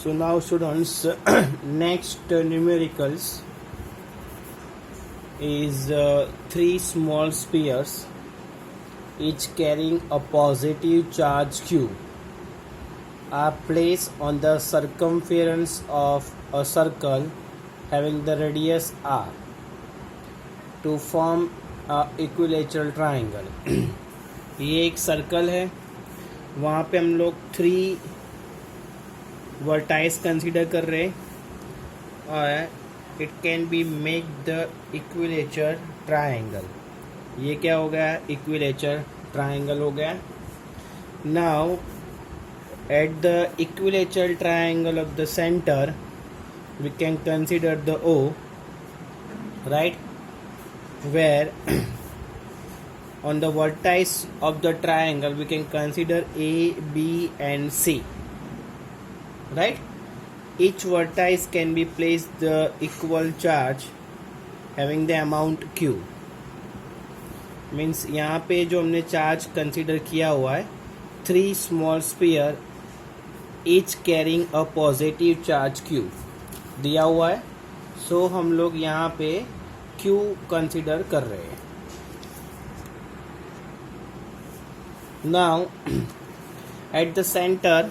So now students, next numericals is three small spheres, each carrying a positive charge q, are placed on the circumference of a circle having the radius r to form a equilateral triangle. ये एक circle है, वहाँ पे हम लोग three vertices consider कर रहे हैं और it can be make the equilateral triangle. ये क्या हो गया? इक्विलेटरल ट्राइंगल हो गया. Now at the equilateral triangle of the centre we can consider the O, right, where on the vertex of the triangle we can consider A, B and C, right? Each vertex can be placed the equal charge having the amount Q. Means यहाँ पे जो हमने charge consider किया हुआ है, three small sphere each carrying a positive charge Q दिया हुआ है. सो हम लोग यहाँ पे Q कंसिडर कर रहे हैं. Now at the center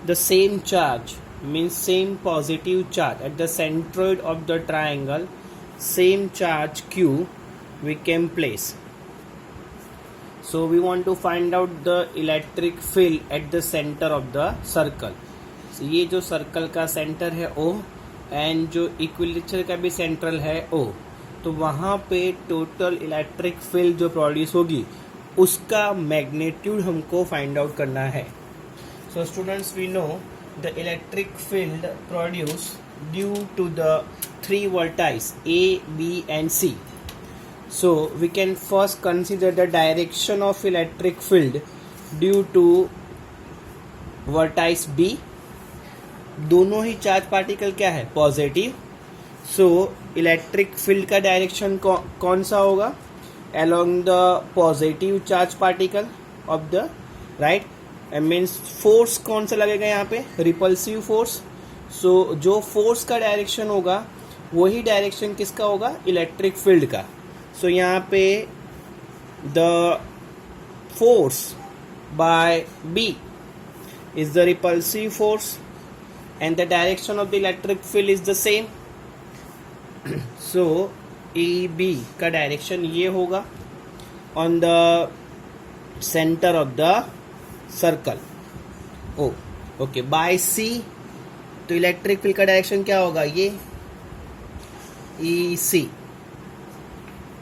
the same charge, means same positive charge at the centroid of the triangle, same charge Q we can place. So we want to find out the electric field at the center of the circle. So ये जो circle का centre है O and जो equilateral का भी central है O, तो वहाँ पे टोटल इलेक्ट्रिक फील्ड जो प्रोड्यूस होगी उसका मैग्नीट्यूड हमको फाइंड आउट करना है. So students, we know the electric field produce due to the three vertices A, B and C. So we can first consider the direction of electric field due to vertex B. दोनों ही charge particle क्या है? Positive. So electric field का direction कौन सा होगा? along the positive charge particle of the right. Means force कौन सा लगेगा यहाँ पे? Repulsive force. सो जो फोर्स का डायरेक्शन होगा वही डायरेक्शन किसका होगा? इलेक्ट्रिक फील्ड का. सो यहाँ पे the force by B is the repulsive force and the direction of the electric field is the same. So AB का डायरेक्शन ये होगा on the centre of the circle O. Okay, by C तो electric field का direction क्या होगा? ये EC,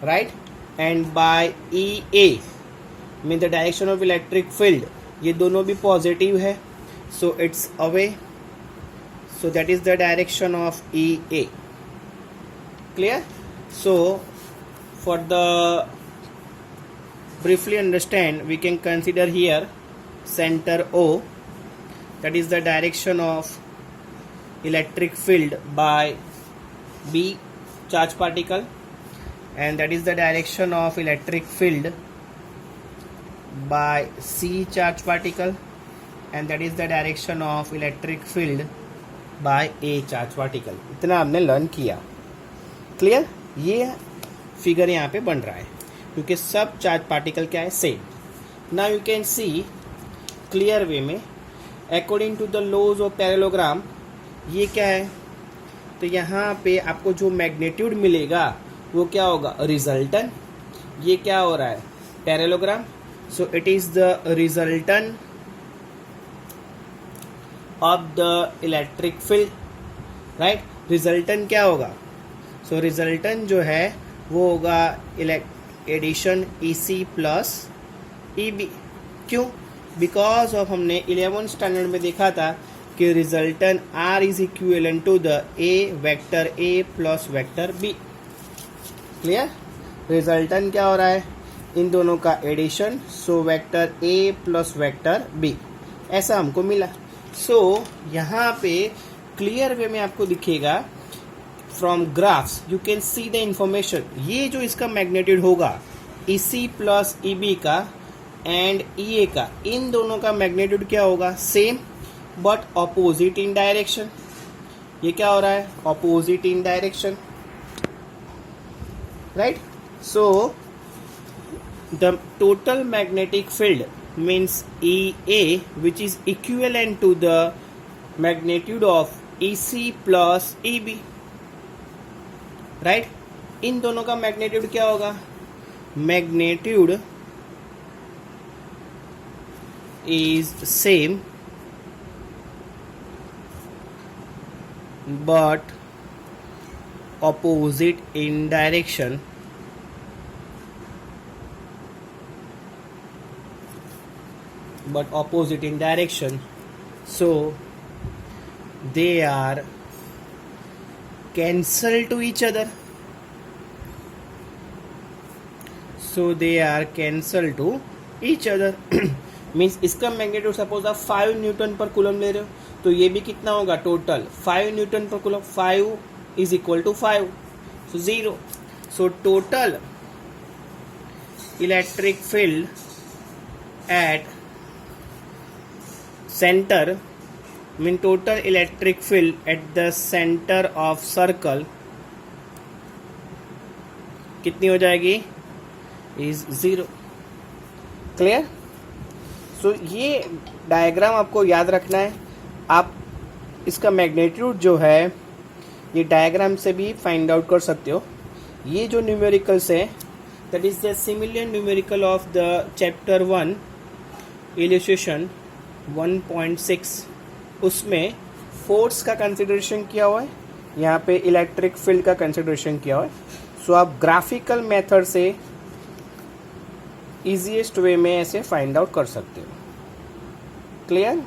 right. And by EA mean the direction of electric field, ये दोनों भी पॉजिटिव है, so it's away. So that is the direction of EA. Clear? So for the briefly understand, we can consider here center O, that is the direction of electric field by B charge particle, and that is the direction of electric field by C charge particle, and that is the direction of electric field by A charge particle. इतना हमने learn किया. Clear? ये figure यहाँ पे बन रहा है क्योंकि सब चार्ज पार्टिकल क्या है? Same. Now you can see clear way में according to the laws of parallelogram. ये क्या है? तो यहाँ पे आपको जो मैग्नीट्यूड मिलेगा वो क्या होगा? रिजल्टेंट. ये क्या हो रहा है? Parallelogram. So it is the resultant of the electric field, right. Resultant क्या होगा? सो रिजल्टेंट जो है वो होगा एडिशन EC प्लस EB. क्यों? बिकॉज ऑफ हमने 11th स्टैंडर्ड में देखा था कि resultant R is equivalent to the A vector A plus vector B. Clear? Resultant क्या हो रहा है? इन दोनों का addition, so vector A plus vector B, ऐसा हमको मिला. सो यहाँ पे क्लियर वे में आपको दिखेगा from graphs, you can see the information. ये जो इसका मैग्नीट्यूड होगा EC प्लस EB का एंड EA का, इन दोनों का मैग्नीट्यूड क्या होगा? Same. But opposite in direction. ये क्या हो रहा है? Opposite in direction, right? So the total magnetic field means EA which is equivalent to the magnitude of EC plus EB, right? इन दोनों का मैग्नीट्यूड क्या होगा? Magnitude is same but opposite in direction, so they are cancel to each other, means इसका magnitude suppose आप 5 newton पर coulomb ले रहे हो, तो ये भी कितना होगा? टोटल 5 न्यूटन पर coulomb, 5 is equal to 5, so 0। So total electric field at centre mean total electric field at the centre of circle कितनी हो जाएगी? इज 0। क्लियर? सो ये डायग्राम आपको याद रखना है। आप इसका मैग्नीट्यूड जो है ये डायग्राम से भी फाइंड आउट कर सकते हो। ये जो न्यूमेरिकल्स है that is the similar numerical of the chapter 1 illustration 1.6, उसमें फोर्स का कंसिडरेशन किया हुआ है, यहाँ पे इलेक्ट्रिक फील्ड का कंसिडरेशन किया हुआ है। सो आप ग्राफिकल मेथड से इजीएस्ट वे में ऐसे फाइंड आउट कर सकते हो। क्लियर?